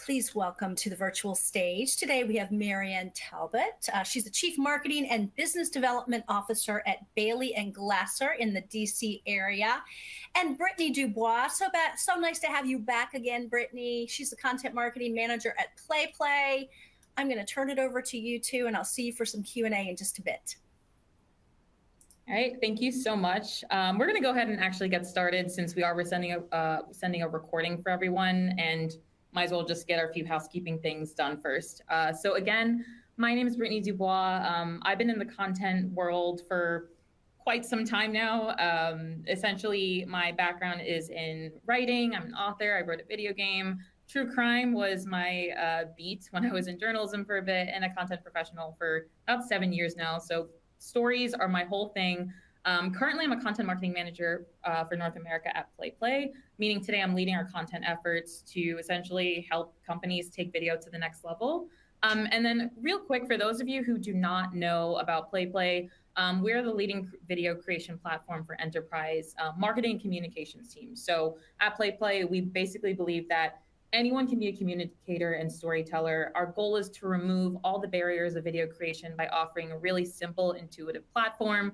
Please welcome to the virtual stage. Today we have Marianne Talbot. She's the Chief Marketing and Business Development Officer at Bailey and Glasser in the DC area. And Brittany Dubois, so nice to have you back again, Brittany. She's the Content Marketing Manager at PlayPlay. I'm going to turn it over to you two, and I'll see you for some Q&A in just a bit. All right, thank you so much. We're going to go ahead and actually get started since we are sending a recording for everyone, and might as well just get our few housekeeping things done first. So again, my name is Brittany Dubois. I've been in the content world for quite some time now. Essentially, my background is in writing. I'm an author. I wrote a video game. True crime was my beat when I was in journalism for a bit, and a content professional for about 7 years now. So stories are my whole thing. Currently, I'm a content marketing manager for North America at PlayPlay, meaning today I'm leading our content efforts to essentially help companies take video to the next level. And then real quick, for those of you who do not know about PlayPlay, we're the leading video creation platform for enterprise marketing and communications teams. So at PlayPlay, we basically believe that anyone can be a communicator and storyteller. Our goal is to remove all the barriers of video creation by offering a really simple, intuitive platform.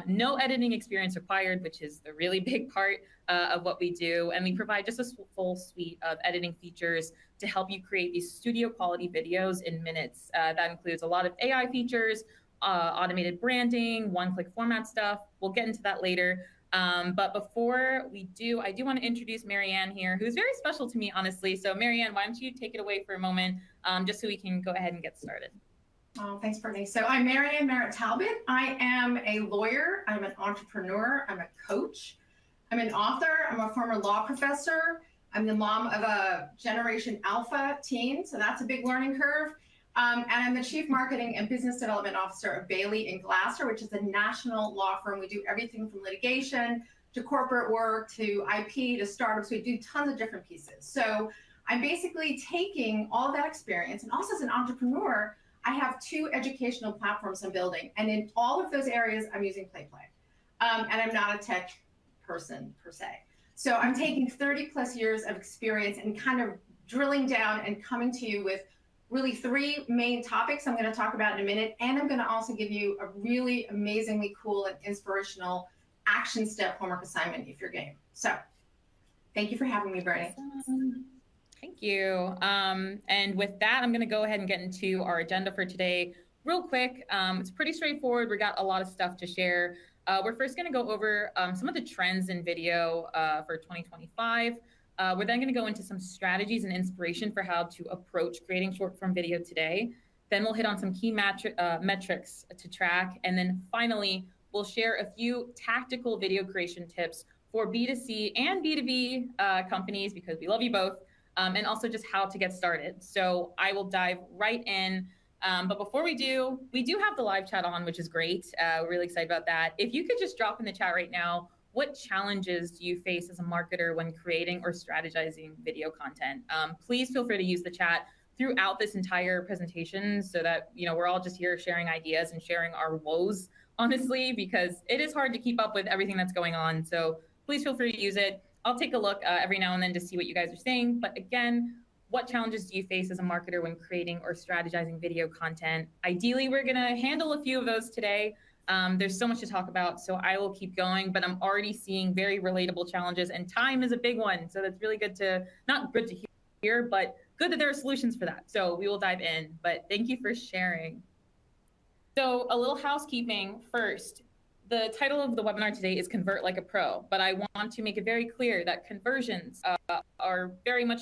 No editing experience required, which is the really big part of what we do. And we provide just a full suite of editing features to help you create these studio quality videos in minutes. That includes a lot of AI features, automated branding, one-click format stuff. We'll get into that later. But before we do, I do want to introduce Marianne here, who's very special to me, honestly. So Marianne, why don't you take it away for a moment, just so we can go ahead and get started. Oh, thanks, Brittany. So I'm Marianne Talbot. I am a lawyer. I'm an entrepreneur. I'm a coach. I'm an author. I'm a former law professor. I'm the mom of a Generation Alpha teen, so that's a big learning curve. And I'm the Chief Marketing and Business Development Officer of Bailey and Glasser, which is a national law firm. We do everything from litigation to corporate work to IP to startups. We do tons of different pieces. So I'm basically taking all of that experience, and also as an entrepreneur, I have 2 educational platforms I'm building. And in all of those areas, I'm using PlayPlay. And I'm not a tech person per se. So I'm taking 30 plus years of experience and kind of drilling down and coming to you with really 3 main topics I'm going to talk about in a minute. And I'm going to also give you a really amazingly cool and inspirational action step homework assignment if you're game. So thank you for having me, Brittany. Awesome. Thank you. And with that, I'm going to go ahead and get into our agenda for today real quick. It's pretty straightforward. We got a lot of stuff to share. We're first going to go over some of the trends in video for 2025. We're then going to go into some strategies and inspiration for how to approach creating short-form video today. Then we'll hit on some key metrics to track. And then finally, we'll share a few tactical video creation tips for B2C and B2B companies, because we love you both, and also just how to get started. So I will dive right in. But before we do have the live chat on, which is great. We're really excited about that. If you could just drop in the chat right now, what challenges do you face as a marketer when creating or strategizing video content? Please feel free to use the chat throughout this entire presentation so that we're all just here sharing ideas and sharing our woes, honestly, because it is hard to keep up with everything that's going on. So please feel free to use it. I'll take a look every now and then to see what you guys are saying. But again, what challenges do you face as a marketer when creating or strategizing video content? Ideally, we're going to handle a few of those today. There's so much to talk about, so I will keep going, but I'm already seeing very relatable challenges, and time is a big one. So that's really good to, not good to hear, but good that there are solutions for that. So we will dive in, but thank you for sharing. So a little housekeeping first. The title of the webinar today is Convert Like a Pro, but I want to make it very clear that conversions are very much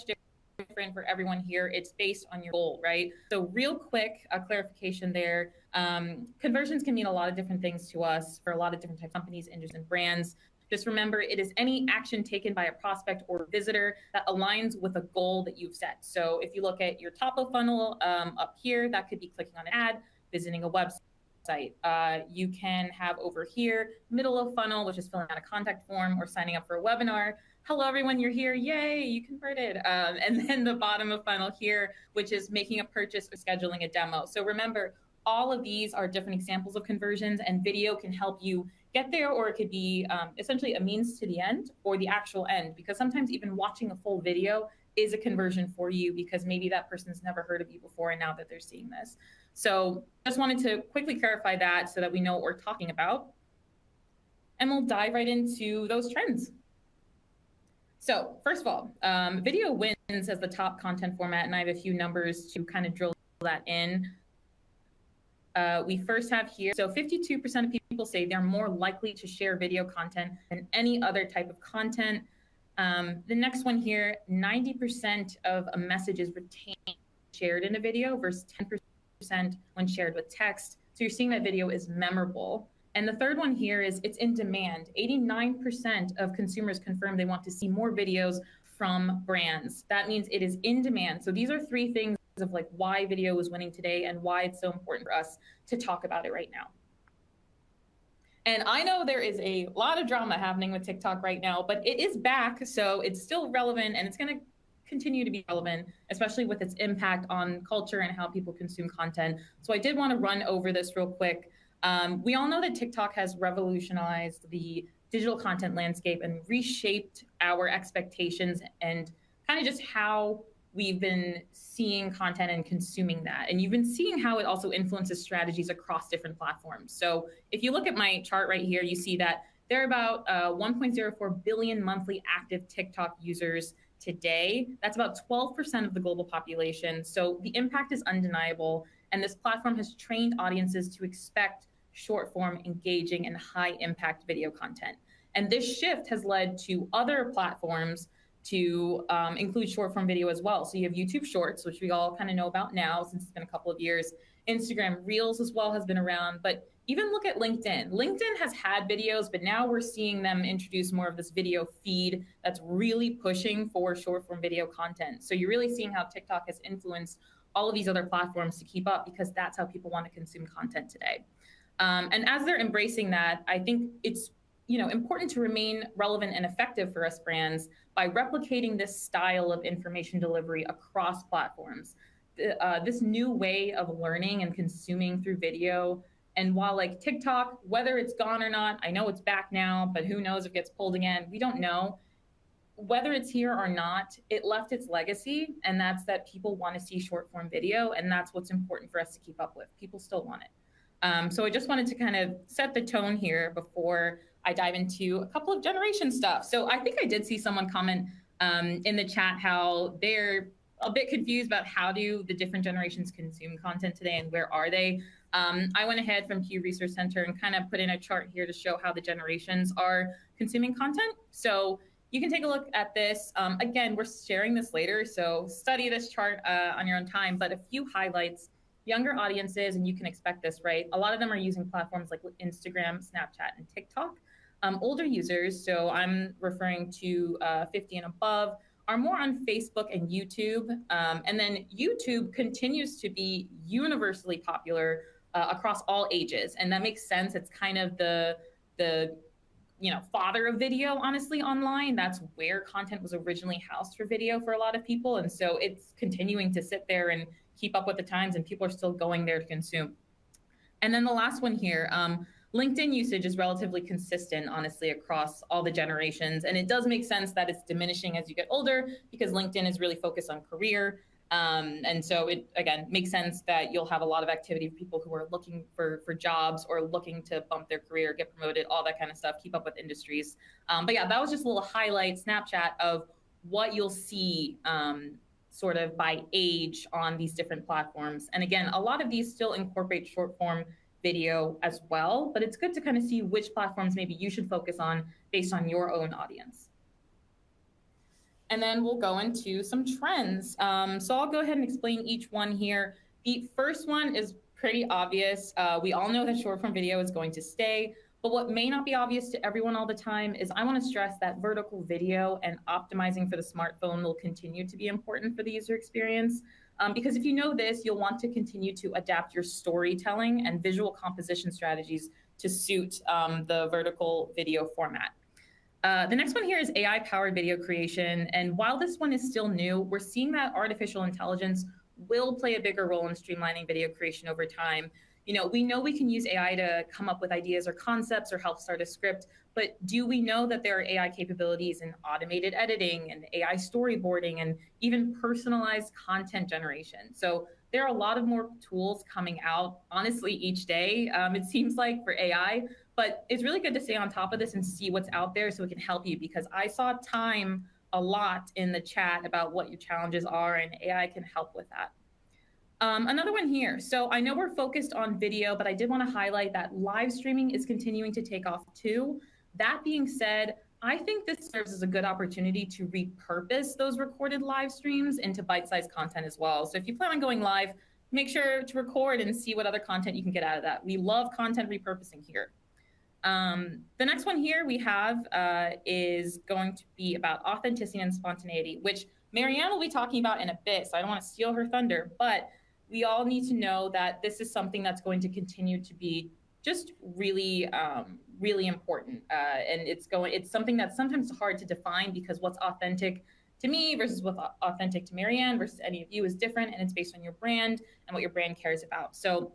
different for everyone here. It's based on your goal, right? So real quick, a clarification there. Conversions can mean a lot of different things to us for a lot of different types of companies, industries, and brands. Just remember, it is any action taken by a prospect or visitor that aligns with a goal that you've set. So if you look at your top of funnel up here, that could be clicking on an ad, visiting a website. You can have over here, middle of funnel, which is filling out a contact form or signing up for a webinar. Hello, everyone, you're here. Yay, you converted. And then the bottom of funnel here, which is making a purchase or scheduling a demo. So remember, all of these are different examples of conversions, and video can help you get there, or it could be essentially a means to the end or the actual end, because sometimes even watching a full video is a conversion for you because maybe that person's never heard of you before and now that they're seeing this. So just wanted to quickly clarify that so that we know what we're talking about. And we'll dive right into those trends. So first of all, video wins as the top content format, and I have a few numbers to kind of drill that in. We first have here, so 52% of people say they're more likely to share video content than any other type of content. The next one here, 90% of a message is retained shared in a video versus 10% when shared with text. So you're seeing that video is memorable. And the third one here is it's in demand. 89% of consumers confirm they want to see more videos from brands. That means it is in demand. So these are three things of like why video is winning today and why it's so important for us to talk about it right now. And I know there is a lot of drama happening with TikTok right now, but it is back, so it's still relevant and it's going to continue to be relevant, especially with its impact on culture and how people consume content. So I did want to run over this real quick. We all know that TikTok has revolutionized the digital content landscape and reshaped our expectations and kind of just how we've been seeing content and consuming that. And you've been seeing how it also influences strategies across different platforms. So if you look at my chart right here, you see that there are about 1.04 billion monthly active TikTok users today. That's about 12% of the global population. So the impact is undeniable. And this platform has trained audiences to expect short form, engaging, and high impact video content. And this shift has led to other platforms to include short form video as well. So you have YouTube Shorts, which we all kind of know about now since it's been a couple of years. Instagram Reels as well has been around, but even look at LinkedIn. LinkedIn has had videos, but now we're seeing them introduce more of this video feed that's really pushing for short form video content. So you're really seeing how TikTok has influenced all of these other platforms to keep up because that's how people want to consume content today. And as they're embracing that, I think it's important to remain relevant and effective for us brands by replicating this style of information delivery across platforms. This new way of learning and consuming through video. And while like TikTok, whether it's gone or not, I know it's back now, but who knows if it gets pulled again, we don't know. Whether it's here or not, it left its legacy, and that's that people want to see short form video, and that's what's important for us to keep up with. People still want it. So I just wanted to kind of set the tone here before I dive into a couple of generation stuff. So I think I did see someone comment in the chat how they're a bit confused about how do the different generations consume content today and where are they. I went ahead from Pew Research Center and kind of put in a chart here to show how the generations are consuming content. So you can take a look at this. Again, we're sharing this later, so study this chart on your own time, but a few highlights. Younger audiences, and you can expect this, right? A lot of them are using platforms like Instagram, Snapchat, and TikTok. Older users, so I'm referring to 50 and above, are more on Facebook and YouTube. And then YouTube continues to be universally popular across all ages. And that makes sense. It's kind of the father of video, honestly, online. That's where content was originally housed for video for a lot of people. And so it's continuing to sit there and keep up with the times, and people are still going there to consume. And then the last one here, LinkedIn usage is relatively consistent, honestly, across all the generations. And it does make sense that it's diminishing as you get older because LinkedIn is really focused on career. And so it, again, makes sense that you'll have a lot of activity for people who are looking for jobs or looking to bump their career, get promoted, all that kind of stuff, keep up with industries. But yeah, that was just a little highlight snapshot of what you'll see sort of by age on these different platforms. And again, a lot of these still incorporate short form video as well, but it's good to kind of see which platforms maybe you should focus on based on your own audience. And then we'll go into some trends. So I'll go ahead and explain each one here. The first one is pretty obvious. We all know that short form video is going to stay, but what may not be obvious to everyone all the time is I want to stress that vertical video and optimizing for the smartphone will continue to be important for the user experience. Because if you know this, you'll want to continue to adapt your storytelling and visual composition strategies to suit the vertical video format. The next one here is AI-powered video creation. And while this one is still new, we're seeing that artificial intelligence will play a bigger role in streamlining video creation over time. we know we can use AI to come up with ideas or concepts or help start a script, but do we know that there are AI capabilities in automated editing and AI storyboarding and even personalized content generation? So there are a lot of more tools coming out, honestly, each day, it seems like, for AI, but it's really good to stay on top of this and see what's out there so it can help you, because I saw time a lot in the chat about what your challenges are, and AI can help with that. Another one here. So I know we're focused on video, but I did want to highlight that live streaming is continuing to take off too. That being said, I think this serves as a good opportunity to repurpose those recorded live streams into bite-sized content as well. So if you plan on going live, make sure to record and see what other content you can get out of that. We love content repurposing here. The next one here we have is going to be about authenticity and spontaneity, which Marianne will be talking about in a bit, so I don't want to steal her thunder, but we all need to know that this is something that's going to continue to be just really, really important. And it's something that's sometimes hard to define, because what's authentic to me versus what's authentic to Marianne versus any of you is different, and it's based on your brand and what your brand cares about. So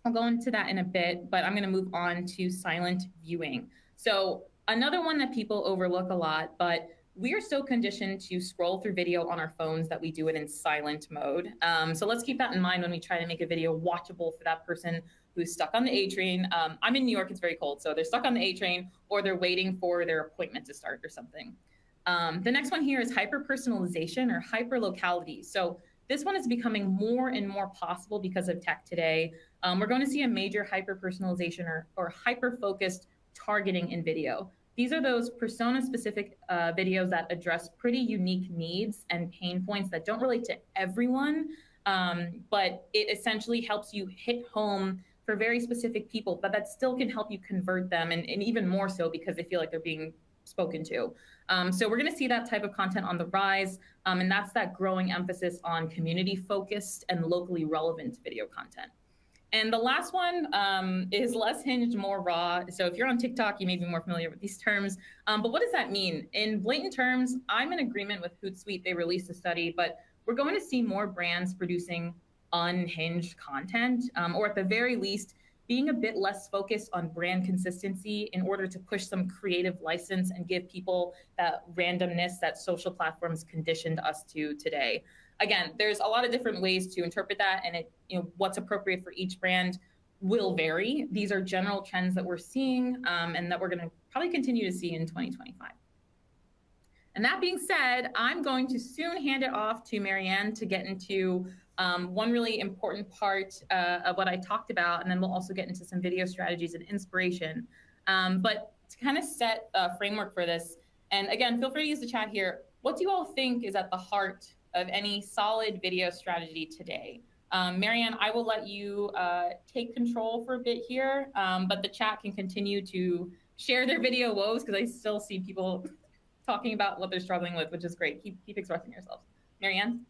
I'll go into that in a bit, but I'm going to move on to silent viewing. So another one that people overlook a lot, but we are so conditioned to scroll through video on our phones that we do it in silent mode. So let's keep that in mind when we try to make a video watchable for that person who's stuck on the A train. I'm in New York, it's very cold, so they're stuck on the A train, or they're waiting for their appointment to start or something. The next one here is hyper-personalization or hyper-locality. So this one is becoming more and more possible because of tech today. We're going to see a major hyper-personalization or hyper-focused targeting in video. These are those persona-specific videos that address pretty unique needs and pain points that don't relate to everyone, but it essentially helps you hit home for very specific people, but that still can help you convert them, and even more so because they feel like they're being spoken to. So we're going to see that type of content on the rise, and that's that growing emphasis on community-focused and locally relevant video content. And the last one is less hinged, more raw. So if you're on TikTok, you may be more familiar with these terms. But what does that mean? In blatant terms, I'm in agreement with Hootsuite. They released a study, but we're going to see more brands producing unhinged content, or at the very least, being a bit less focused on brand consistency in order to push some creative license and give people that randomness that social platforms conditioned us to today. Again, there's a lot of different ways to interpret that, and what's appropriate for each brand will vary. These are general trends that we're seeing, and that we're going to probably continue to see in 2025. And that being said, I'm going to soon hand it off to Marianne to get into one really important part of what I talked about, and then we'll also get into some video strategies and inspiration. But to kind of set a framework for this, and again, feel free to use the chat here. What do you all think is at the heart of any solid video strategy today? Marianne, I will let you take control for a bit here, but the chat can continue to share their video woes, because I still see people talking about what they're struggling with, which is great. Keep expressing yourselves. Marianne?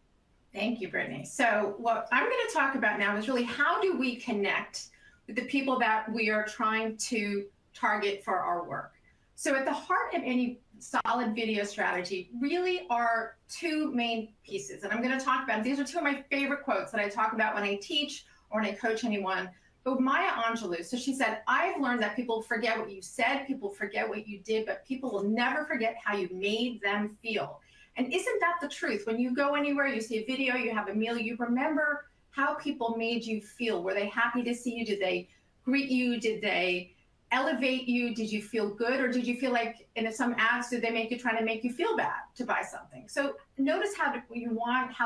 Thank you, Brittany. So what I'm going to talk about now is really how do we connect with the people that we are trying to target for our work. So at the heart of any solid video strategy really are two main pieces. And I'm going to talk about, these are two of my favorite quotes that I talk about when I teach or when I coach anyone. But Maya Angelou, so she said, I've learned that people forget what you said, people forget what you did, but people will never forget how you made them feel. And isn't that the truth? When you go anywhere, you see a video, you have a meal, you remember how people made you feel. Were they happy to see you? Did they greet you? Did they elevate you? Did you feel good? Or did you feel like in some ads, did they make you trying to make you feel bad to buy something? So notice how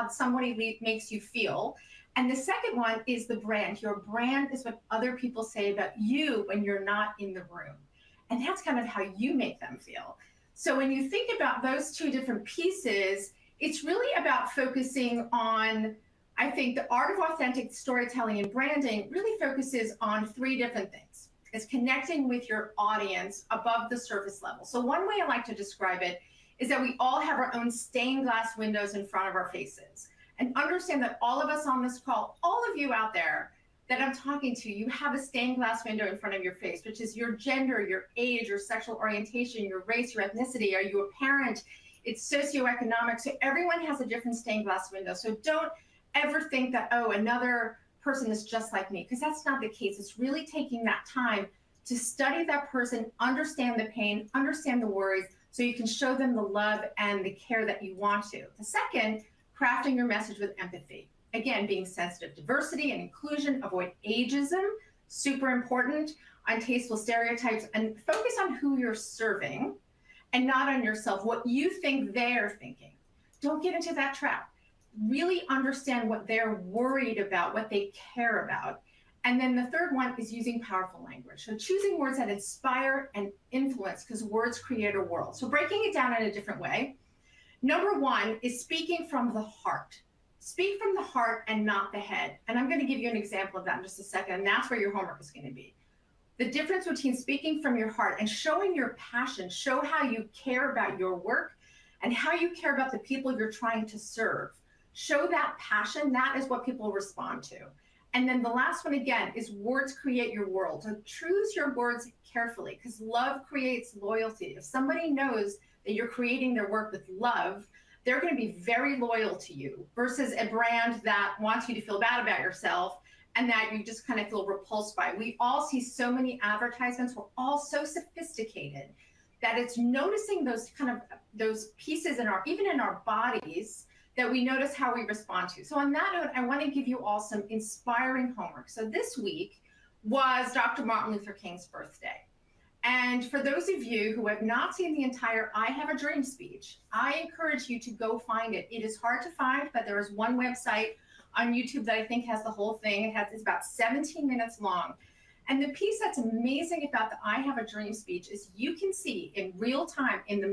somebody makes you feel. And the second one is the brand. Your brand is what other people say about you when you're not in the room. And that's kind of how you make them feel. So when you think about those two different pieces, it's really about focusing on, I think the art of authentic storytelling and branding really focuses on three different things. It's connecting with your audience above the surface level. So one way I like to describe it is that we all have our own stained glass windows in front of our faces. And understand that all of us on this call, all of you out there that I'm talking to, you have a stained glass window in front of your face, which is your gender, your age, your sexual orientation, your race, your ethnicity. Are you a parent? It's socioeconomic. So everyone has a different stained glass window. So don't ever think that, oh, another person is just like me, because that's not the case. It's really taking that time to study that person, understand the pain, understand the worries, so you can show them the love and the care that you want to. The second, crafting your message with empathy. Again, being sensitive to diversity and inclusion, avoid ageism, super important, untasteful stereotypes, and focus on who you're serving and not on yourself, what you think they're thinking. Don't get into that trap. Really understand what they're worried about, what they care about. And then the third one is using powerful language. So choosing words that inspire and influence, because words create a world. So breaking it down in a different way. Number one is speaking from the heart. Speak from the heart and not the head. And I'm going to give you an example of that in just a second. And that's where your homework is going to be. The difference between speaking from your heart and showing your passion, show how you care about your work and how you care about the people you're trying to serve. Show that passion. That is what people respond to. And then the last one, again, is words create your world. So choose your words carefully, because love creates loyalty. If somebody knows that you're creating their work with love, they're going to be very loyal to you, versus a brand that wants you to feel bad about yourself and that you just kind of feel repulsed by. We all see so many advertisements. We're all so sophisticated that it's noticing those pieces in even in our bodies that we notice how we respond to. So on that note, I want to give you all some inspiring homework. So this week was Dr. Martin Luther King's birthday. And for those of you who have not seen the entire I Have a Dream speech, I encourage you to go find it. It is hard to find, but there is one website on YouTube that I think has the whole thing. It's about 17 minutes long. And the piece that's amazing about the I Have a Dream speech is you can see in real time, in the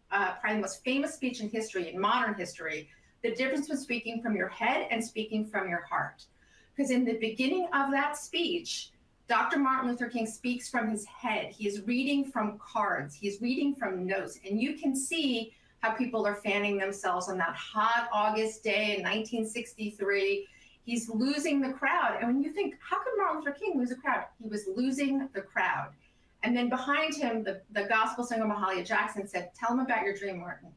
probably the most famous speech in history, in modern history, the difference between speaking from your head and speaking from your heart. Because in the beginning of that speech, Dr. Martin Luther King speaks from his head. He is reading from cards. He's reading from notes. And you can see how people are fanning themselves on that hot August day in 1963. He's losing the crowd. And when you think, how could Martin Luther King lose a crowd? He was losing the crowd. And then behind him, the gospel singer Mahalia Jackson said, "Tell him about your dream, Martin."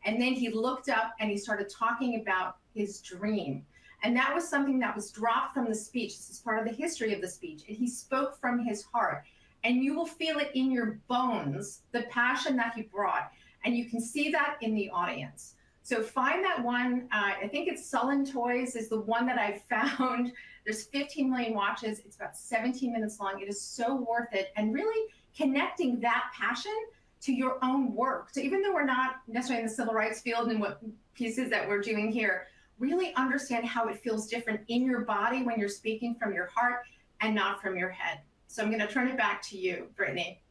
And then he looked up and he started talking about his dream. And that was something that was dropped from the speech. This is part of the history of the speech. And he spoke from his heart. And you will feel it in your bones, the passion that he brought. And you can see that in the audience. So find that one. I think it's Sullen Toys is the one that I found. There's 15 million watches. It's about 17 minutes long. It is so worth it. And really connecting that passion to your own work. So even though we're not necessarily in the civil rights field and what pieces that we're doing here, really understand how it feels different in your body when you're speaking from your heart and not from your head. So I'm going to turn it back to you, Brittany.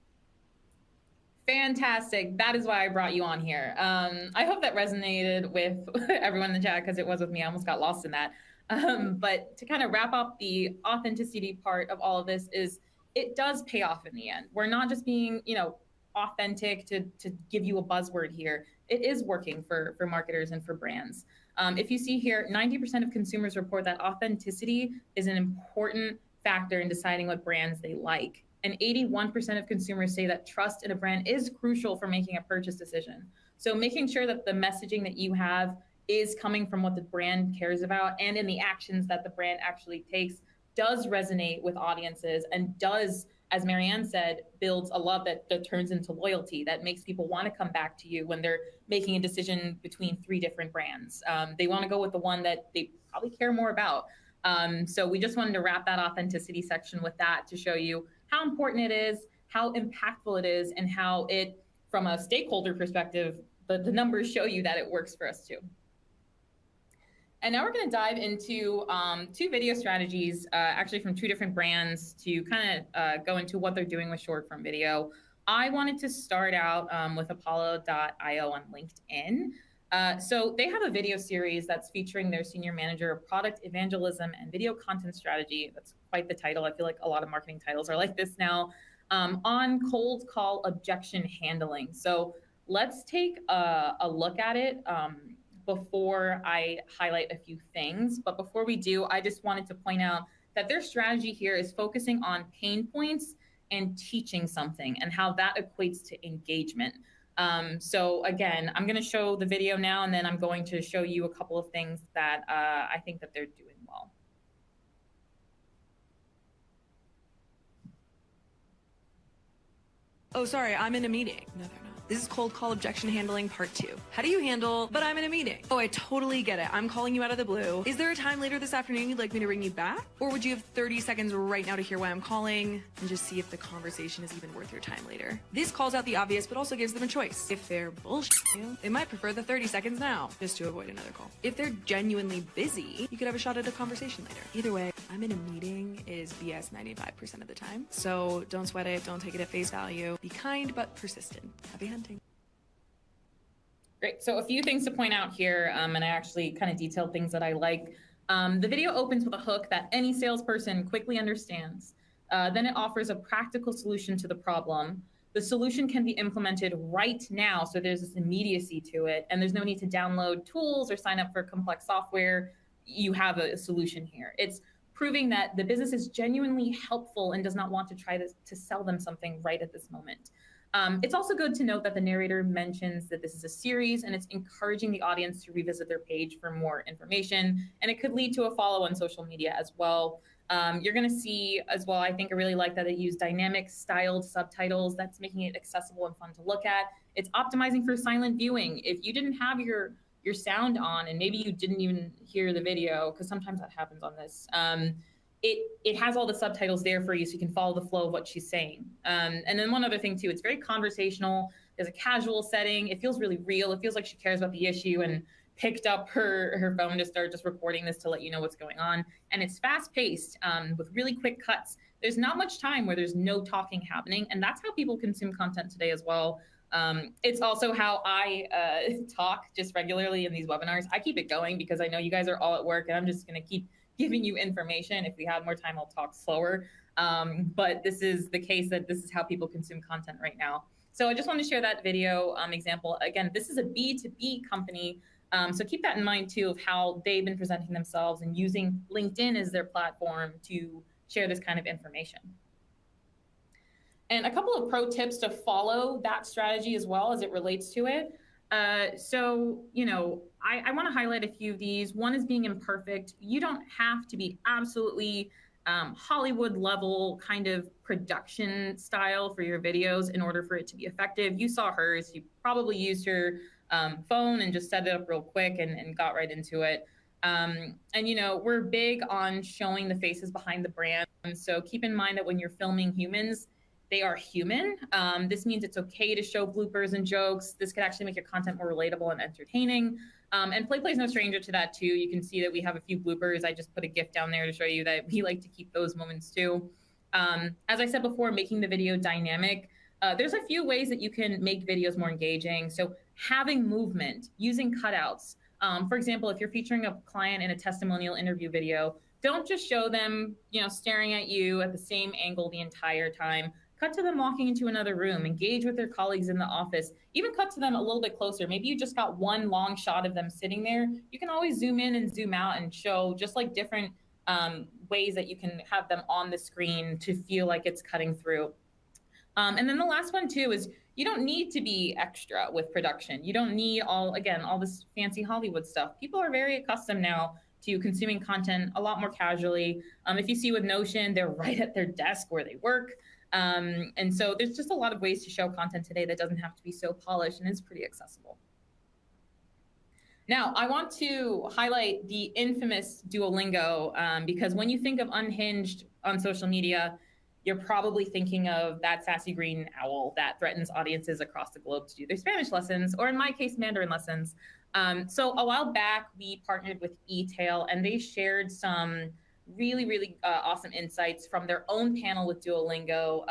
Fantastic. That is why I brought you on here. I hope that resonated with everyone in the chat, because it was with me. I almost got lost in that. But to kind of wrap up the authenticity part of all of this is it does pay off in the end. We're not just being, authentic to give you a buzzword here. It is working for marketers and for brands. If you see here, 90% of consumers report that authenticity is an important factor in deciding what brands they like. And 81% of consumers say that trust in a brand is crucial for making a purchase decision. So making sure that the messaging that you have is coming from what the brand cares about and in the actions that the brand actually takes does resonate with audiences and does, as Marianne said, builds a love that turns into loyalty, that makes people want to come back to you when they're making a decision between 3 different brands. They want to go with the one that they probably care more about. So we just wanted to wrap that authenticity section with that to show you how important it is, how impactful it is, and how it, from a stakeholder perspective, the numbers show you that it works for us too. And now we're going to dive into 2 video strategies, actually from 2 different brands, to kind of go into what they're doing with short form video. I wanted to start out with Apollo.io on LinkedIn. So they have a video series that's featuring their senior manager of product evangelism and video content strategy. That's quite the title. I feel like a lot of marketing titles are like this now, on cold call objection handling. So let's take a look at it before I highlight a few things. But before we do, I just wanted to point out that their strategy here is focusing on pain points and teaching something and how that equates to engagement. So again, I'm going to show the video now, and then I'm going to show you a couple of things that I think that they're doing well. Oh, sorry, I'm in a meeting. No, they're not. This is cold call objection handling part 2. How do you handle, but I'm in a meeting? Oh, I totally get it. I'm calling you out of the blue. Is there a time later this afternoon you'd like me to ring you back? Or would you have 30 seconds right now to hear why I'm calling and just see if the conversation is even worth your time later? This calls out the obvious, but also gives them a choice. If they're bullshitting you, they might prefer the 30 seconds now, just to avoid another call. If they're genuinely busy, you could have a shot at a conversation later. Either way, I'm in a meeting is BS 95% of the time. So don't sweat it, don't take it at face value. Be kind but persistent. Happy hunting. Great. So a few things to point out here, and I actually kind of detailed things that I like. The video opens with a hook that any salesperson quickly understands. Then it offers a practical solution to the problem. The solution can be implemented right now, so there's this immediacy to it, and there's no need to download tools or sign up for complex software. You have a solution here. It's proving that the business is genuinely helpful and does not want to try to sell them something right at this moment. It's also good to note that the narrator mentions that this is a series and it's encouraging the audience to revisit their page for more information, and it could lead to a follow on social media as well. You're going to see as well, I think I really like that they use dynamic styled subtitles. That's making it accessible and fun to look at. It's optimizing for silent viewing. If you didn't have your sound on and maybe you didn't even hear the video, because sometimes that happens on this, it has all the subtitles there for you so you can follow the flow of what she's saying. And then one other thing too, it's very conversational. There's a casual setting. It feels really real. It feels like she cares about the issue and picked up her phone to start just recording this to let you know what's going on. And it's fast paced with really quick cuts. There's not much time where there's no talking happening. And that's how people consume content today as well. It's also how I talk just regularly in these webinars. I keep it going because I know you guys are all at work and I'm just going to keep giving you information. If we had more time, I'll talk slower. But this is the case that this is how people consume content right now. So I just wanted to share that video example. Again, this is a B2B company. So keep that in mind too, of how they've been presenting themselves and using LinkedIn as their platform to share this kind of information. And a couple of pro tips to follow that strategy as well as it relates to it. So, I want to highlight a few of these. One is being imperfect. You don't have to be absolutely Hollywood level kind of production style for your videos in order for it to be effective. You saw hers. You probably used her phone and just set it up real quick and got right into it. And, we're big on showing the faces behind the brand. So keep in mind that when you're filming humans, they are human. This means it's okay to show bloopers and jokes. This could actually make your content more relatable and entertaining. And PlayPlay is no stranger to that too. You can see that we have a few bloopers. I just put a GIF down there to show you that we like to keep those moments too. As I said before, making the video dynamic. There's a few ways that you can make videos more engaging. So having movement, using cutouts. For example, if you're featuring a client in a testimonial interview video, don't just show them, staring at you at the same angle the entire time. Cut to them walking into another room, engage with their colleagues in the office, even cut to them a little bit closer. Maybe you just got one long shot of them sitting there. You can always zoom in and zoom out and show just like different ways that you can have them on the screen to feel like it's cutting through. And then the last one too is you don't need to be extra with production. You don't need all this fancy Hollywood stuff. People are very accustomed now to consuming content a lot more casually. If you see with Notion, they're right at their desk where they work. And so there's just a lot of ways to show content today that doesn't have to be so polished and is pretty accessible. Now, I want to highlight the infamous Duolingo because when you think of unhinged on social media, you're probably thinking of that sassy green owl that threatens audiences across the globe to do their Spanish lessons, or in my case, Mandarin lessons. So a while back, we partnered with eTail, and they shared some really awesome insights from their own panel with Duolingo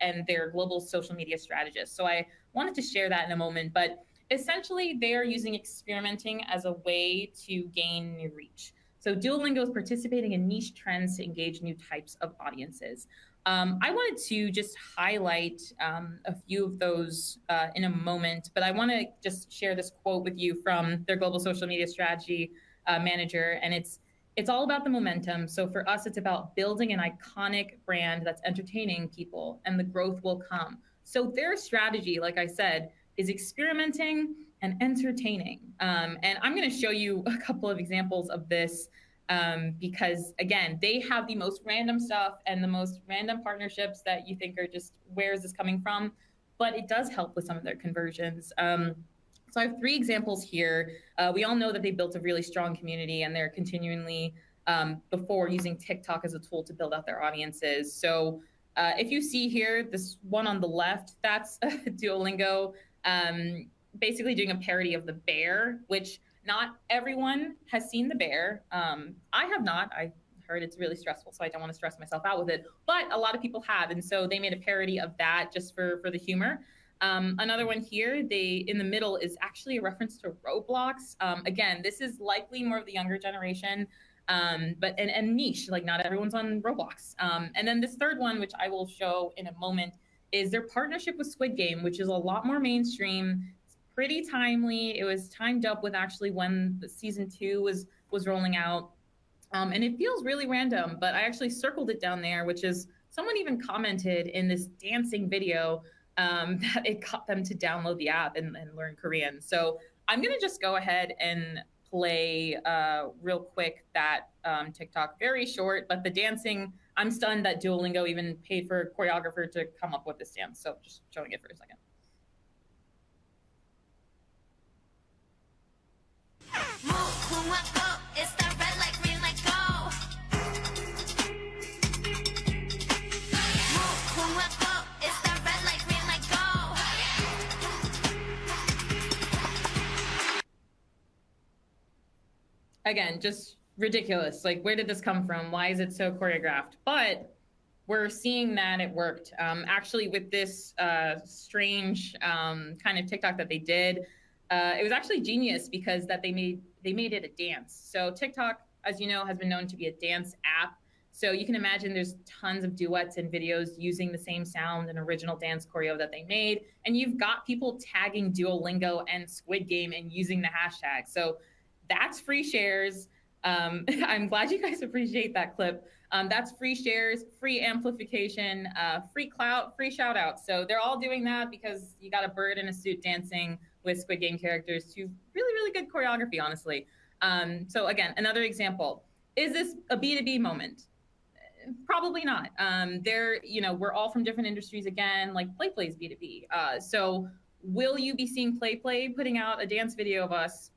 and their global social media strategist. So I wanted to share that in a moment, but essentially they are using experimenting as a way to gain new reach. So Duolingo is participating in niche trends to engage new types of audiences. I wanted to just highlight a few of those in a moment, but I want to just share this quote with you from their global social media strategy manager, and it's all about the momentum. So for us, it's about building an iconic brand that's entertaining people, and the growth will come. So their strategy, like I said, is experimenting and entertaining. And I'm going to show you a couple of examples of this because, again, they have the most random stuff and the most random partnerships that you think are just, where is this coming from? but it does help with some of their conversions. So I have 3 examples here. We all know that they built a really strong community, and they're continually before using TikTok as a tool to build out their audiences. So if you see here, this one on the left, that's Duolingo basically doing a parody of the bear, which not everyone has seen the bear. I have not. I heard it's really stressful, so I don't want to stress myself out with it. But a lot of people have, and so they made a parody of that just for the humor. Another one here, in the middle is actually a reference to Roblox. Again, this is likely more of the younger generation, but niche, like not everyone's on Roblox. And then this third one, which I will show in a moment, is their partnership with Squid Game, which is a lot more mainstream. It's pretty timely. It was timed up with actually when the season 2 was rolling out. And it feels really random, but I actually circled it down there, which is someone even commented in this dancing video that it got them to download the app and learn Korean. So I'm going to just go ahead and play real quick that TikTok, very short, but the dancing, I'm stunned that Duolingo even paid for a choreographer to come up with this dance. So just showing it for a second. Again, just ridiculous. Like, where did this come from? Why is it so choreographed? But we're seeing that it worked. Actually, with this strange kind of TikTok that they did, it was actually genius because that they made it a dance. So TikTok, as you know, has been known to be a dance app. So you can imagine there's tons of duets and videos using the same sound and original dance choreo that they made. And you've got people tagging Duolingo and Squid Game and using the hashtag. So that's free shares. I'm glad you guys appreciate that clip. That's free shares, free amplification, free clout, free shout out. So they're all doing that because you got a bird in a suit dancing with Squid Game characters to really, really good choreography, honestly. So again, another example. Is this a B2B moment? Probably not. We're all from different industries again, like PlayPlay's B2B. So will you be seeing PlayPlay putting out a dance video of us?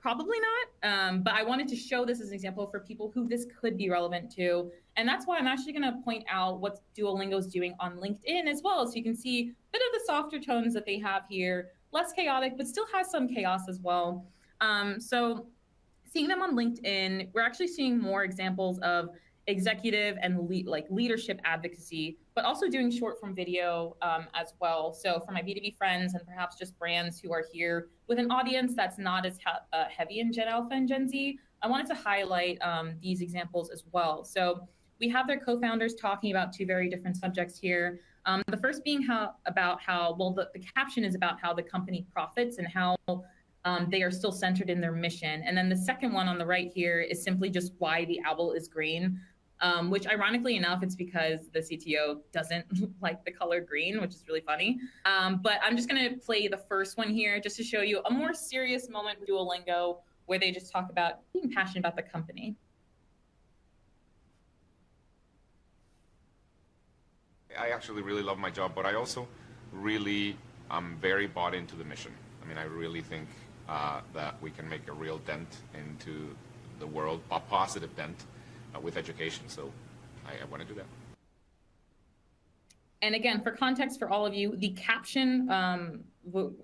Probably not, but I wanted to show this as an example for people who this could be relevant to. And that's why I'm actually going to point out what Duolingo's doing on LinkedIn as well. So you can see a bit of the softer tones that they have here, less chaotic, but still has some chaos as well. So seeing them on LinkedIn, we're actually seeing more examples of executive and leadership advocacy, but also doing short form video as well. So for my B2B friends and perhaps just brands who are here with an audience that's not as heavy in Gen Alpha and Gen Z, I wanted to highlight these examples as well. So we have their co-founders talking about 2 very different subjects here. The first being the caption is about how the company profits and how they are still centered in their mission. And then the second one on the right here is simply just why the owl is green. Which ironically enough, it's because the CTO doesn't like the color green, which is really funny. But I'm just going to play the first one here just to show you a more serious moment with Duolingo where they just talk about being passionate about the company. I actually really love my job, but I also really am very bought into the mission. I mean, I really think that we can make a real dent into the world, a positive dent. With education, so I want to do that. And again, for context for all of you, the caption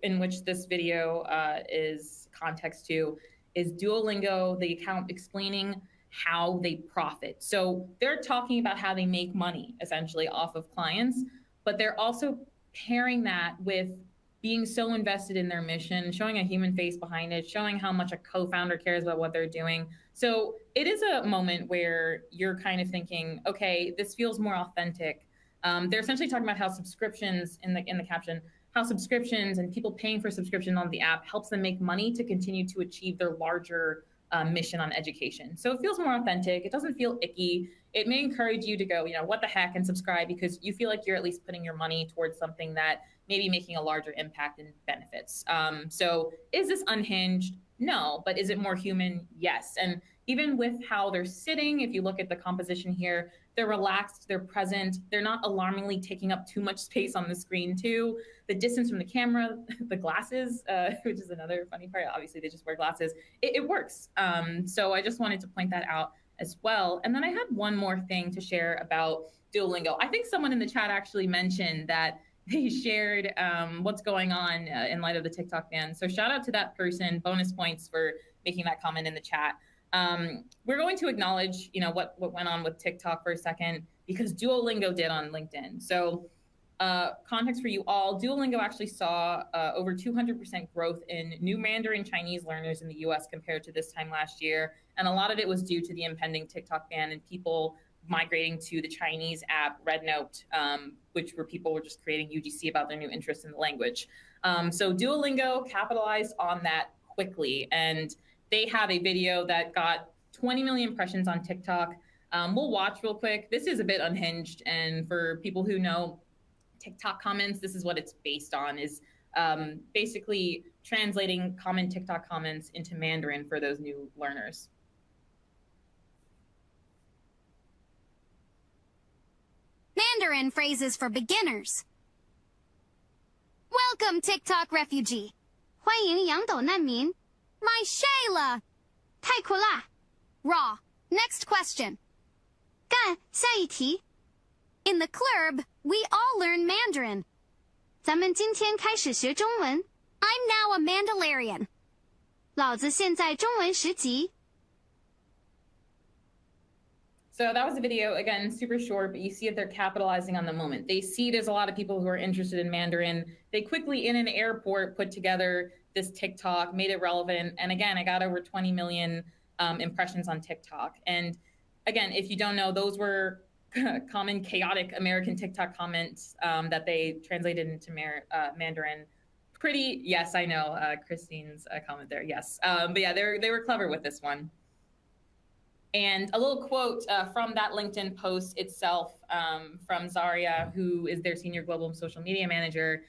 in which this video is context to is Duolingo, the account explaining how they profit. So they're talking about how they make money essentially off of clients, but they're also pairing that with being so invested in their mission, showing a human face behind it, showing how much a co-founder cares about what they're doing. So it is a moment where you're kind of thinking, okay, this feels more authentic. They're essentially talking about how subscriptions in the caption, how subscriptions and people paying for subscription on the app helps them make money to continue to achieve their larger mission on education. So it feels more authentic. It doesn't feel icky. It may encourage you to go, what the heck, and subscribe because you feel like you're at least putting your money towards something that may be making a larger impact and benefits. So is this unhinged? No, but is it more human? Yes. And even with how they're sitting, if you look at the composition here, they're relaxed, they're present, they're not alarmingly taking up too much space on the screen too. The distance from the camera, the glasses, which is another funny part, obviously they just wear glasses, it works. So I just wanted to point that out as well. And then I had one more thing to share about Duolingo. I think someone in the chat actually mentioned that they shared what's going on in light of the TikTok ban. So shout out to that person, bonus points for making that comment in the chat. We're going to acknowledge, what went on with TikTok for a second, because Duolingo did on LinkedIn. So context for you all, Duolingo actually saw over 200% growth in new Mandarin Chinese learners in the US compared to this time last year. And a lot of it was due to the impending TikTok ban and people migrating to the Chinese app RedNote, where people were just creating UGC about their new interest in the language. So Duolingo capitalized on that quickly, and they have a video that got 20 million impressions on TikTok. We'll watch real quick. This is a bit unhinged, and for people who know TikTok comments, this is what it's based on, is basically translating common TikTok comments into Mandarin for those new learners. Mandarin phrases for beginners. Welcome, TikTok refugee. 欢迎羊斗难民. My Shayla. 太酷啦. Raw. Next question. 干，下一题. In the club, we all learn Mandarin. 咱们今天开始学中文. I'm now a Mandalorian. 老子现在中文10级. So that was a video, again, super short, but you see that they're capitalizing on the moment. They see there's a lot of people who are interested in Mandarin. They quickly, in an airport, put together this TikTok, made it relevant. And again, I got over 20 million impressions on TikTok. And again, if you don't know, those were common chaotic American TikTok comments that they translated into Mandarin. Pretty, yes, I know, Christine's comment there, yes. But yeah, they were clever with this one. And a little quote from that LinkedIn post itself from Zaria, who is their senior global social media manager.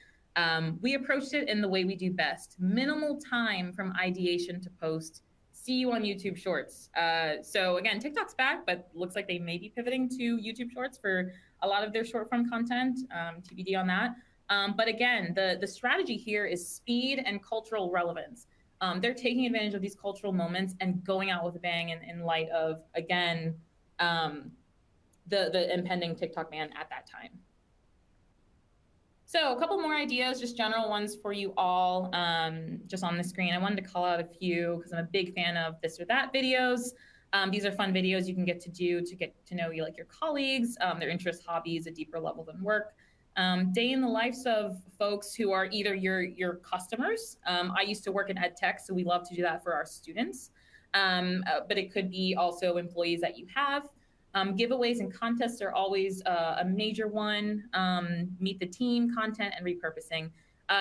We approached it in the way we do best. Minimal time from ideation to post. See you on YouTube Shorts. So again, TikTok's back, but looks like they may be pivoting to YouTube Shorts for a lot of their short form content, TBD on that. But again, the strategy here is speed and cultural relevance. They're taking advantage of these cultural moments and going out with a bang in light of, again, the impending TikTok ban at that time. So a couple more ideas, just general ones for you all, just on the screen. I wanted to call out a few because I'm a big fan of this or that videos. These are fun videos you can get to know your colleagues, their interests, hobbies, a deeper level than work. Day in the lives of folks who are either your customers. I used to work in ed tech, so we love to do that for our students. But it could be also employees that you have. Giveaways and contests are always a major one. Meet the team, content, and repurposing.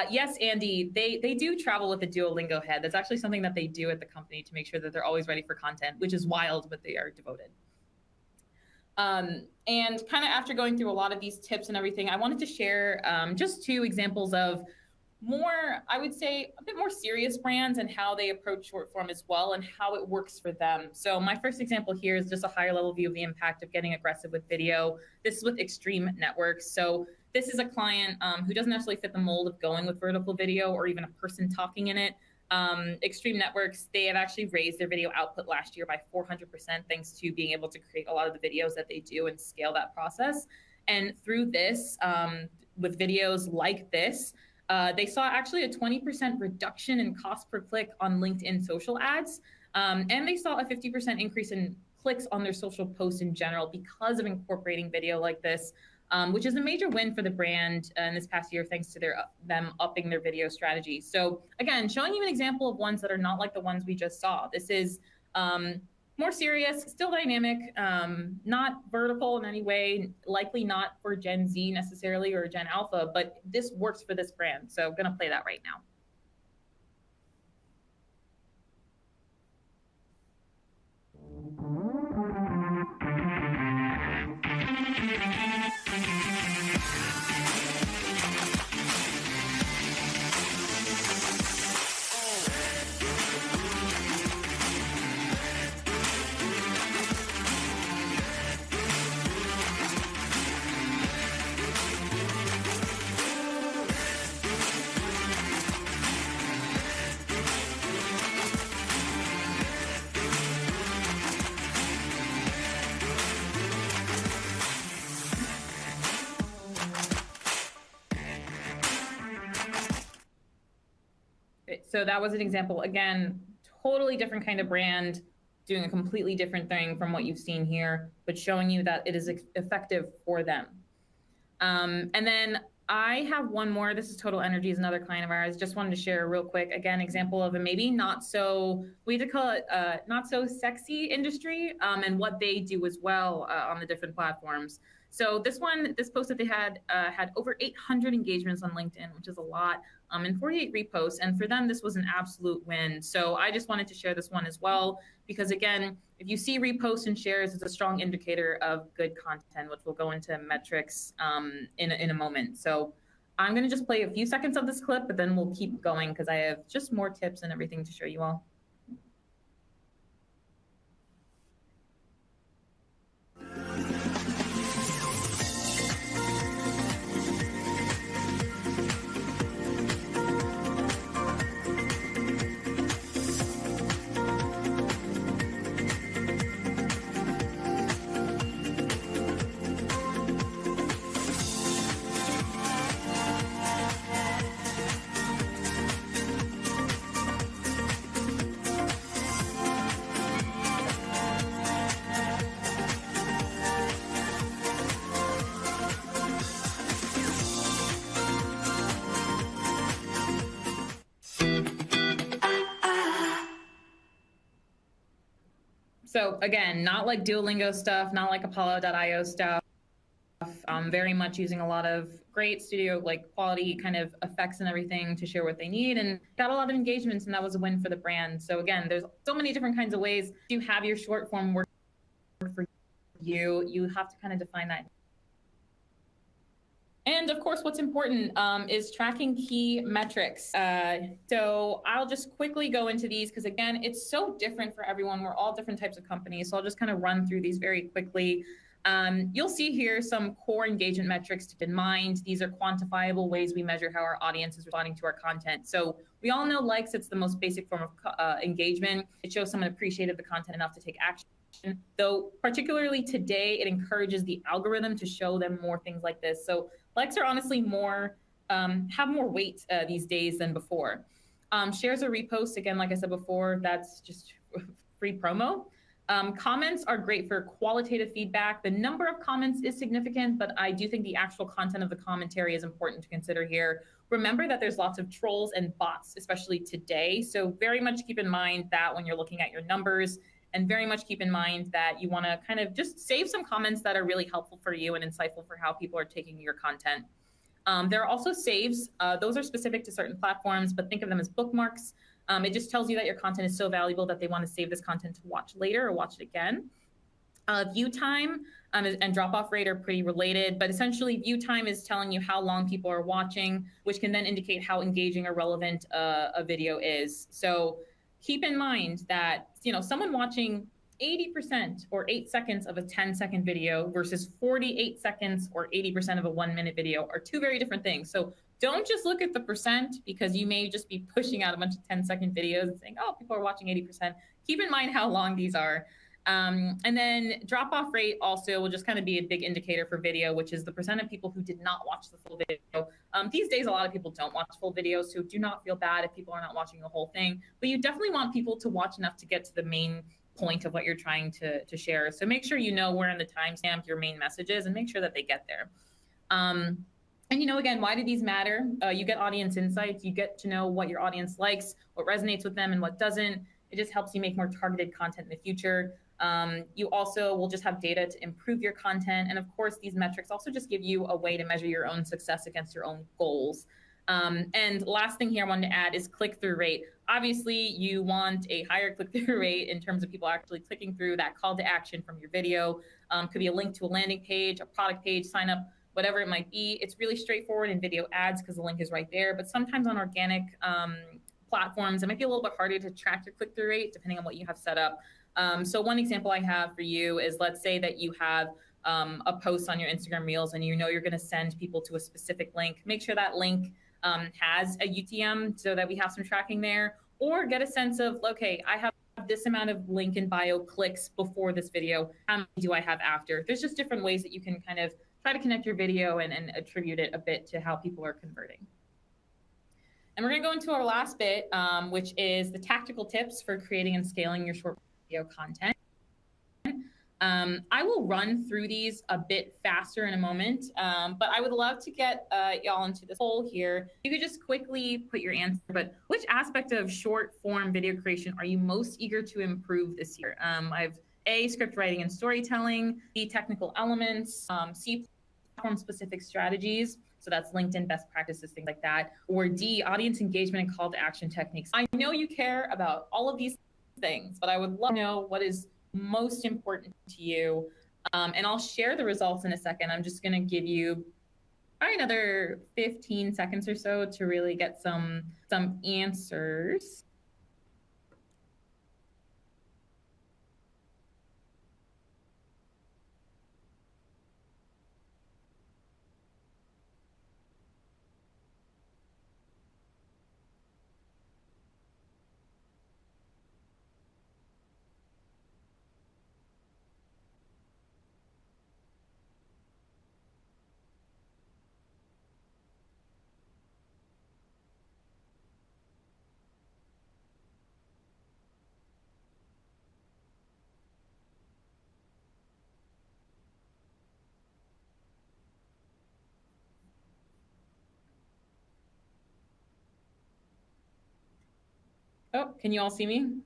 Yes, Andy, they do travel with a Duolingo head. That's actually something that they do at the company to make sure that they're always ready for content, which is wild, but they are devoted. And kind of after going through a lot of these tips and everything, I wanted to share just 2 examples of more, I would say, a bit more serious brands and how they approach short form as well and how it works for them. So my first example here is just a higher level view of the impact of getting aggressive with video. This is with Extreme Networks. So this is a client who doesn't necessarily fit the mold of going with vertical video or even a person talking in it. Extreme Networks, they have actually raised their video output last year by 400% thanks to being able to create a lot of the videos that they do and scale that process. And through this, with videos like this, they saw actually a 20% reduction in cost per click on LinkedIn social ads. And they saw a 50% increase in clicks on their social posts in general because of incorporating video like this, which is a major win for the brand in this past year, thanks to them upping their video strategy. So again, showing you an example of ones that are not like the ones we just saw. This is more serious, still dynamic, not vertical in any way, likely not for Gen Z necessarily or Gen Alpha, but this works for this brand. So I'm gonna play that right now. So that was an example. Again, totally different kind of brand, doing a completely different thing from what you've seen here, but showing you that it is effective for them. And then I have one more. This is Total Energy, is another client of ours. Just wanted to share real quick, again, example of a maybe not so, we have to call it not so sexy industry, and what they do as well on the different platforms. So this post that they had over 800 engagements on LinkedIn, which is a lot, and 48 reposts. And for them, this was an absolute win. So I just wanted to share this one as well, because again, if you see reposts and shares, it's a strong indicator of good content, which we'll go into metrics in a moment. So I'm going to just play a few seconds of this clip, but then we'll keep going because I have just more tips and everything to show you all. So again, not like Duolingo stuff, not like Apollo.io stuff. Very much using a lot of great studio like quality kind of effects and everything to share what they need, and got a lot of engagements, and that was a win for the brand. So again, there's so many different kinds of ways to have your short form work for you. You have to kind of define that. And of course, what's important is tracking key metrics. So I'll just quickly go into these because again, it's so different for everyone. We're all different types of companies. So I'll just kind of run through these very quickly. You'll see here some core engagement metrics to keep in mind. These are quantifiable ways we measure how our audience is responding to our content. So we all know likes, it's the most basic form of engagement. It shows someone appreciated the content enough to take action. Though particularly today, it encourages the algorithm to show them more things like this. So likes are honestly more, have more weight these days than before. Shares or reposts, again, like I said before, that's just free promo. Comments are great for qualitative feedback. The number of comments is significant, but I do think the actual content of the commentary is important to consider here. Remember that there's lots of trolls and bots, especially today. So very much keep in mind that when you're looking at your numbers, and very much keep in mind that you want to kind of just save some comments that are really helpful for you and insightful for how people are taking your content. There are also saves. Those are specific to certain platforms, but think of them as bookmarks. It just tells you that your content is so valuable that they want to save this content to watch later or watch it again. View time and drop-off rate are pretty related, but essentially view time is telling you how long people are watching, which can then indicate how engaging or relevant a video is. So keep in mind that, you know, someone watching 80% or 8 seconds of a 10-second video versus 48 seconds or 80% of a 1-minute video are two very different things. So don't just look at the percent, because you may just be pushing out a bunch of 10-second videos and saying, oh, people are watching 80%. Keep in mind how long these are. And then drop-off rate also will just kind of be a big indicator for video, which is the percent of people who did not watch the full video. These days, a lot of people don't watch full videos, so do not feel bad if people are not watching the whole thing. But you definitely want people to watch enough to get to the main point of what you're trying to share. So make sure you know where in the timestamp your main message is and make sure that they get there. And, you know, again, why do these matter? You get audience insights. You get to know what your audience likes, what resonates with them and what doesn't. It just helps you make more targeted content in the future. You also will just have data to improve your content. And of course, these metrics also just give you a way to measure your own success against your own goals. And last thing here I wanted to add is click-through rate. Obviously, you want a higher click-through rate in terms of people actually clicking through that call to action from your video. Could be a link to a landing page, a product page, sign up, whatever it might be. It's really straightforward in video ads because the link is right there. But sometimes on organic platforms, it might be a little bit harder to track your click-through rate depending on what you have set up. So one example I have for you is, let's say that you have a post on your Instagram Reels and you know you're going to send people to a specific link. Make sure that link has a UTM so that we have some tracking there, or get a sense of, okay, I have this amount of link in bio clicks before this video. How many do I have after? There's just different ways that you can kind of try to connect your video and attribute it a bit to how people are converting. And we're going to go into our last bit, which is the tactical tips for creating and scaling your short video content. I will run through these a bit faster in a moment, but I would love to get y'all into this poll here. You could just quickly put your answer, but which aspect of short form video creation are you most eager to improve this year? I've A, script writing and storytelling, B, technical elements, C, platform specific strategies. So that's LinkedIn best practices, things like that. Or D, audience engagement and call to action techniques. I know you care about all of these things, but I would love to know what is most important to you. And I'll share the results in a second. I'm just going to give you probably another 15 seconds or so to really get some answers. Oh, can you all see me?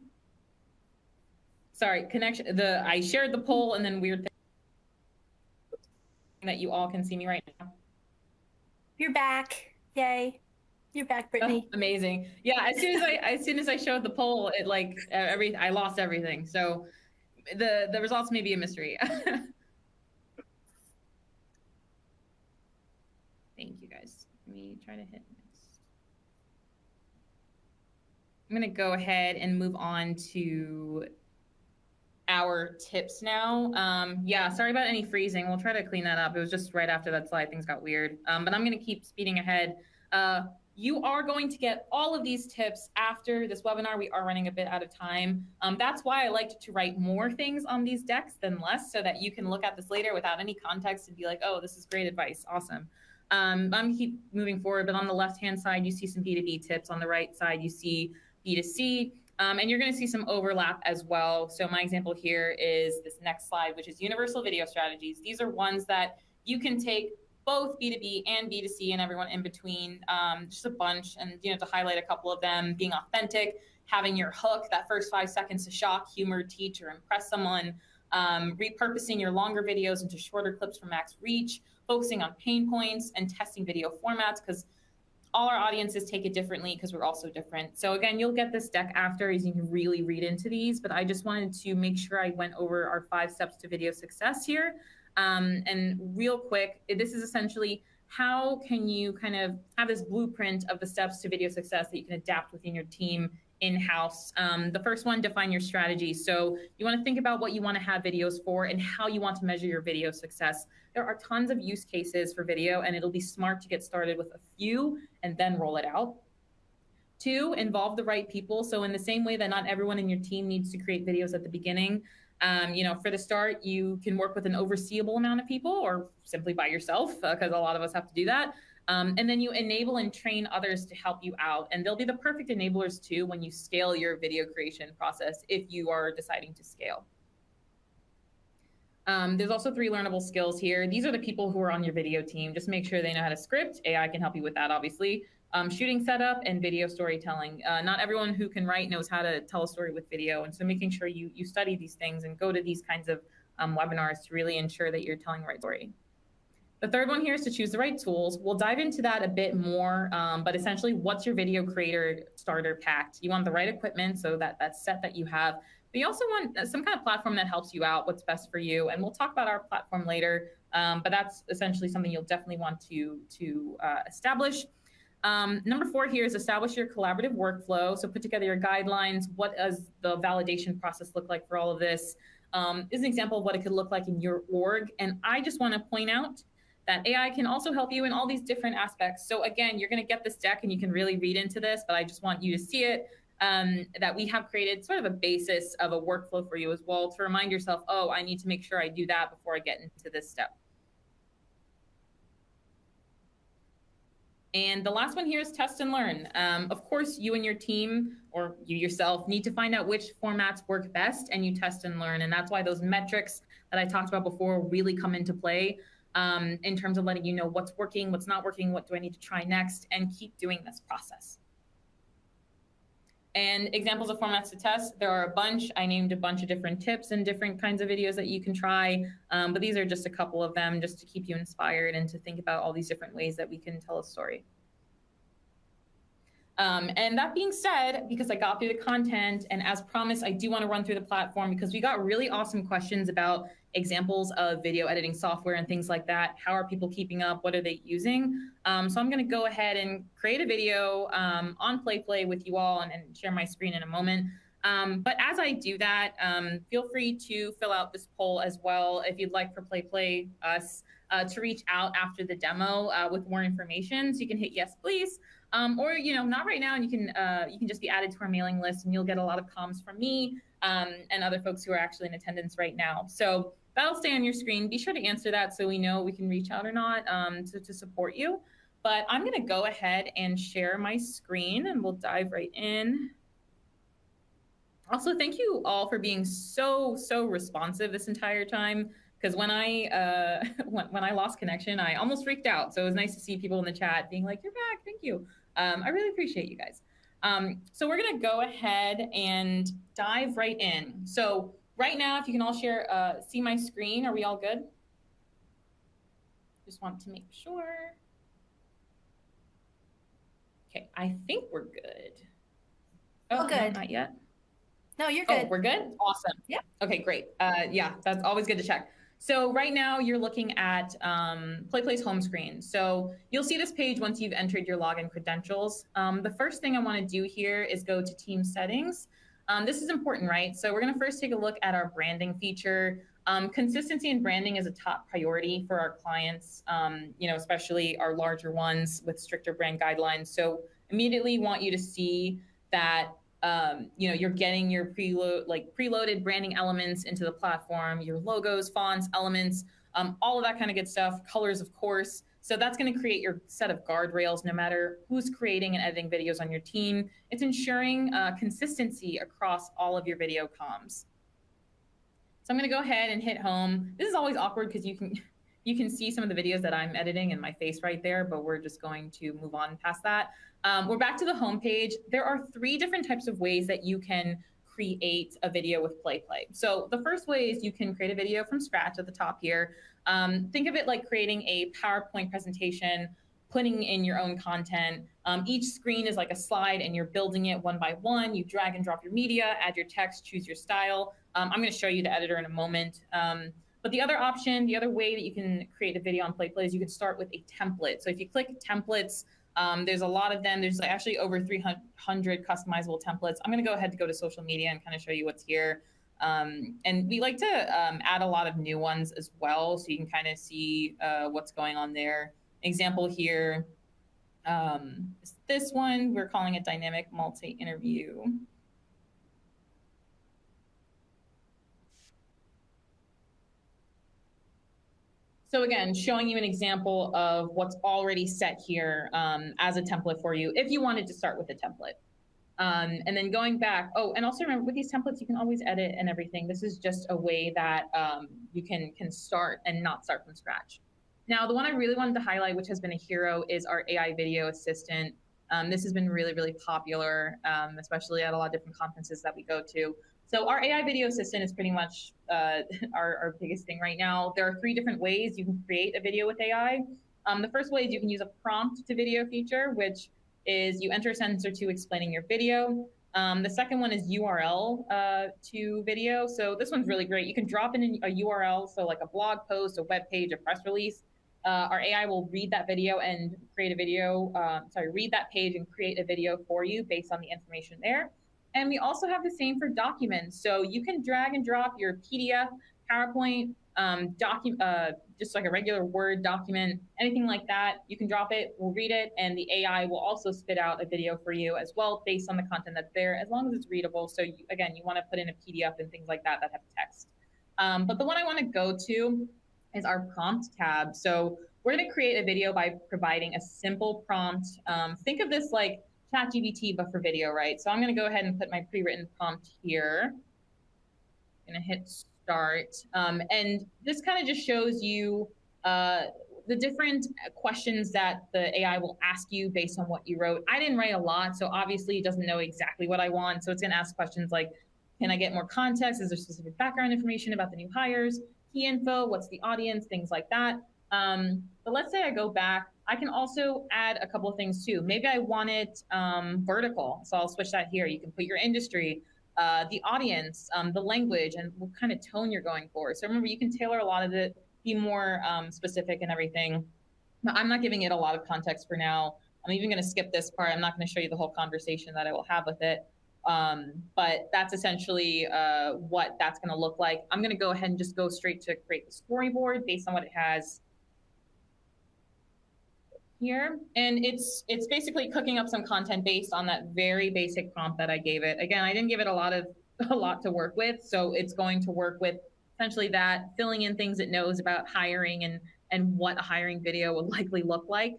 Sorry, connection. I shared the poll and then weird thing that you all can see me right now. You're back. Yay. You're back, Brittany. Oh, amazing. Yeah, as soon as I showed the poll, it like I lost everything. So the results may be a mystery. Thank you guys. Let me try to hit next. I'm going to go ahead and move on to our tips now. Yeah, sorry about any freezing. We'll try to clean that up. It was just right after that slide, things got weird. But I'm going to keep speeding ahead. You are going to get all of these tips after this webinar. We are running a bit out of time. That's why I liked to write more things on these decks than less, so that you can look at this later without any context and be like, oh, this is great advice. Awesome. I'm going to keep moving forward, but on the left-hand side, you see some B2B tips. On the right side, you see B2C. And you're going to see some overlap as well. So my example here is this next slide, which is universal video strategies. These are ones that you can take both B2B and B2C and everyone in between, just a bunch. And, you know, to highlight a couple of them, being authentic, having your hook, that first 5 seconds to shock, humor, teach, or impress someone, repurposing your longer videos into shorter clips for max reach, focusing on pain points, and testing video formats, because all our audiences take it differently because we're all so different. So again, you'll get this deck after, as you can really read into these, but I just wanted to make sure I went over our 5 steps to video success here. And real quick, this is essentially how can you kind of have this blueprint of the steps to video success that you can adapt within your team in-house. The first one, define your strategy. So you want to think about what you want to have videos for and how you want to measure your video success. There are tons of use cases for video, and it'll be smart to get started with a few and then roll it out. 2, involve the right people. So in the same way that not everyone in your team needs to create videos at the beginning, you know, for the start, you can work with an overseeable amount of people or simply by yourself, because a lot of us have to do that. And then you enable and train others to help you out. And they'll be the perfect enablers too when you scale your video creation process if you are deciding to scale. There's also 3 learnable skills here. These are the people who are on your video team. Just make sure they know how to script. AI can help you with that, obviously. Shooting setup and video storytelling. Not everyone who can write knows how to tell a story with video. And so making sure you study these things and go to these kinds of webinars to really ensure that you're telling the right story. The third one here is to choose the right tools. We'll dive into that a bit more, but essentially, what's your video creator starter pack? You want the right equipment, so that set that you have. But you also want some kind of platform that helps you out, what's best for you. And we'll talk about our platform later, but that's essentially something you'll definitely want to establish. Number 4 here is establish your collaborative workflow. So put together your guidelines. What does the validation process look like for all of this? Is an example of what it could look like in your org. And I just want to point out that AI can also help you in all these different aspects. So again, you're going to get this deck and you can really read into this, but I just want you to see it, that we have created sort of a basis of a workflow for you as well to remind yourself, oh, I need to make sure I do that before I get into this step. And the last one here is test and learn. Of course, you and your team or you yourself need to find out which formats work best and you test and learn. And that's why those metrics that I talked about before really come into play in terms of letting you know what's working, what's not working, what do I need to try next, and keep doing this process. And examples of formats to test, there are a bunch. I named a bunch of different tips and different kinds of videos that you can try, but these are just a couple of them just to keep you inspired and to think about all these different ways that we can tell a story. And that being said, because I got through the content, and as promised, I do want to run through the platform because we got really awesome questions about examples of video editing software and things like that. How are people keeping up? What are they using? So I'm going to go ahead and create a video on PlayPlay with you all and share my screen in a moment. But as I do that, feel free to fill out this poll as well if you'd like for PlayPlay us to reach out after the demo with more information. So you can hit yes, please. Or, you know, not right now, and you can just be added to our mailing list and you'll get a lot of comms from me and other folks who are actually in attendance right now. So that'll stay on your screen. Be sure to answer that so we know we can reach out or not to support you. But I'm going to go ahead and share my screen and we'll dive right in. Also, thank you all for being so responsive this entire time. Because when I when I lost connection, I almost freaked out. So it was nice to see people in the chat being like, "You're back, thank you." I really appreciate you guys. So we're gonna go ahead and dive right in. So right now, if you can all share, see my screen. Are we all good? Just want to make sure. Okay, I think we're good. Oh, good. No, not yet. No, you're good. Oh, we're good? Awesome. Yeah. Okay, great. Yeah, that's always good to check. So right now you're looking at PlayPlay's home screen. So you'll see this page once you've entered your login credentials. The first thing I want to do here is go to team settings. This is important, right? So we're going to first take a look at our branding feature. Consistency in branding is a top priority for our clients, you know, especially our larger ones with stricter brand guidelines. So immediately want you to see that you know, you're getting your preloaded branding elements into the platform, your logos, fonts, elements, all of that kind of good stuff, colors, of course. So that's going to create your set of guardrails no matter who's creating and editing videos on your team. It's ensuring consistency across all of your video comms. So I'm going to go ahead and hit home. This is always awkward because you can see some of the videos that I'm editing in my face right there, but we're just going to move on past that. We're back to the home page. There are 3 different types of ways that you can create a video with PlayPlay. So the first way is you can create a video from scratch at the top here. Think of it like creating a PowerPoint presentation, putting in your own content. Each screen is like a slide and you're building it one by one. You drag and drop your media, add your text, choose your style. I'm going to show you the editor in a moment. But the other option, the other way that you can create a video on PlayPlay is you can start with a template. So if you click templates, there's a lot of them. There's actually over 300 customizable templates. I'm going to go ahead and go to social media and kind of show you what's here. And we like to add a lot of new ones as well, so you can kind of see what's going on there. Example here is this one. We're calling it Dynamic Multi-Interview. So again, showing you an example of what's already set here as a template for you, if you wanted to start with a template. And then going back, oh, and also remember with these templates, you can always edit and everything. This is just a way that you can start and not start from scratch. Now, the one I really wanted to highlight, which has been a hero, is our AI video assistant. This has been really, really popular, especially at a lot of different conferences that we go to. So our AI video assistant is pretty much our biggest thing right now. There are 3 different ways you can create a video with AI. The first way is you can use a prompt to video feature, which is you enter a sentence or 2 explaining your video. The second one is URL to video. So this one's really great. You can drop in a URL, so like a blog post, a web page, a press release. Our AI will read that video and create a video, read that page and create a video for you based on the information there. And we also have the same for documents. So you can drag and drop your PDF, PowerPoint, just like a regular Word document, anything like that. You can drop it, we'll read it, and the AI will also spit out a video for you as well based on the content that's there, as long as it's readable. So again, you want to put in a PDF and things like that have text. But the one I want to go to is our prompt tab. So we're going to create a video by providing a simple prompt. Think of this like ChatGPT, but for video, right? So I'm going to go ahead and put my pre-written prompt here. I'm going to hit start. And this kind of just shows you the different questions that the AI will ask you based on what you wrote. I didn't write a lot, so obviously it doesn't know exactly what I want. So it's going to ask questions like, can I get more context? Is there specific background information about the new hires? Key info, what's the audience, things like that. But let's say I go back, I can also add a couple of things too. Maybe I want it vertical, so I'll switch that here. You can put your industry, the audience, the language, and what kind of tone you're going for. So remember, you can tailor a lot of it, be more specific and everything. But I'm not giving it a lot of context for now. I'm even going to skip this part. I'm not going to show you the whole conversation that I will have with it. But that's essentially what that's going to look like. I'm going to go ahead and just go straight to create the storyboard based on what it has here. And it's basically cooking up some content based on that very basic prompt that I gave it. Again, I didn't give it a lot to work with. So it's going to work with essentially that, filling in things it knows about hiring and what a hiring video will likely look like.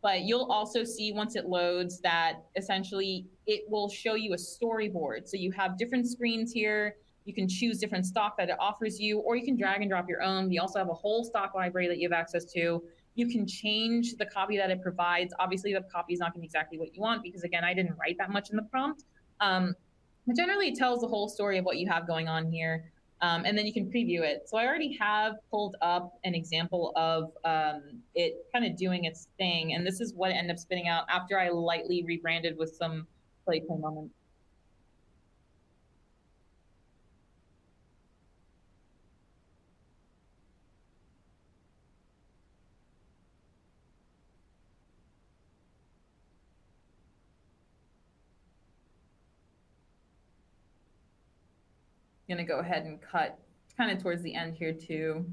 But you'll also see once it loads that essentially it will show you a storyboard. So you have different screens here. You can choose different stock that it offers you, or you can drag and drop your own. You also have a whole stock library that you have access to. You can change the copy that it provides. Obviously, the copy is not going to be exactly what you want because, again, I didn't write that much in the prompt. But generally, it tells the whole story of what you have going on here. And then you can preview it. So I already have pulled up an example of it kind of doing its thing. And this is what it ended up spitting out after I lightly rebranded with some play moments. I'm going to go ahead and cut kind of towards the end here too.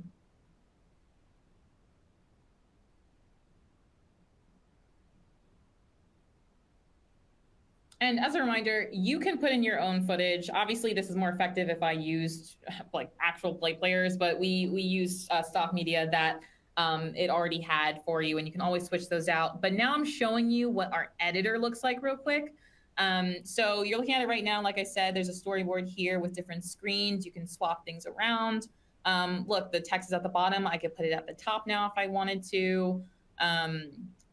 And as a reminder, you can put in your own footage. Obviously, this is more effective if I used like actual play players, but we used stock media that it already had for you, and you can always switch those out. But now I'm showing you what our editor looks like real quick. So you're looking at it right now. Like I said, there's a storyboard here with different screens. You can swap things around. Look, the text is at the bottom. I could put it at the top now if I wanted to.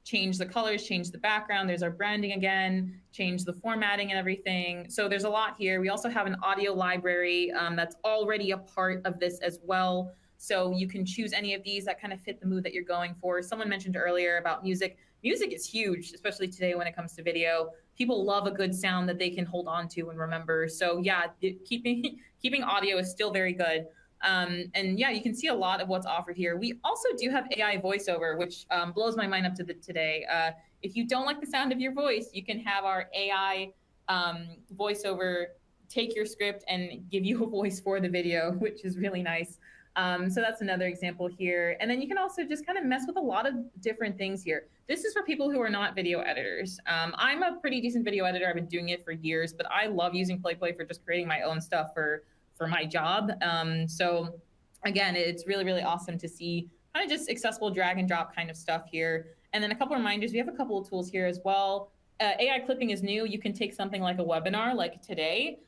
Change the colors, change the background. There's our branding again, change the formatting and everything. So there's a lot here. We also have an audio library that's already a part of this as well. So you can choose any of these that kind of fit the mood that you're going for. Someone mentioned earlier about music. Music is huge, especially today when it comes to video. People love a good sound that they can hold on to and remember. So yeah, keeping audio is still very good. And yeah, you can see a lot of what's offered here. We also do have AI voiceover, which blows my mind up to today. If you don't like the sound of your voice, you can have our AI voiceover take your script and give you a voice for the video, which is really nice. So that's another example here. And then you can also just kind of mess with a lot of different things here. This is for people who are not video editors. I'm a pretty decent video editor. I've been doing it for years, but I love using PlayPlay for just creating my own stuff for my job. So again, it's really, really awesome to see kind of just accessible drag and drop kind of stuff here. And then a couple of reminders, we have a couple of tools here as well. AI clipping is new. You can take something like a webinar like today,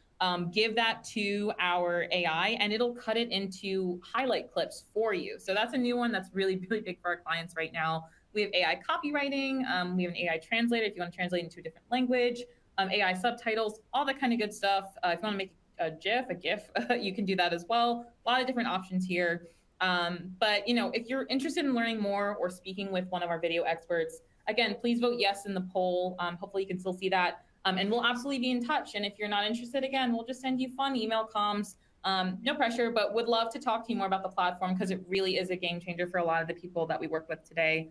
give that to our AI and it'll cut it into highlight clips for you. So that's a new one that's really, really big for our clients right now. We have AI copywriting. We have an AI translator if you want to translate into a different language, AI subtitles, all that kind of good stuff. If you want to make a GIF, you can do that as well. A lot of different options here. But you know, if you're interested in learning more or speaking with one of our video experts, again, please vote yes in the poll. Hopefully you can still see that. And we'll absolutely be in touch. And if you're not interested, again, we'll just send you fun email comms. No pressure, but would love to talk to you more about the platform because it really is a game changer for a lot of the people that we work with today.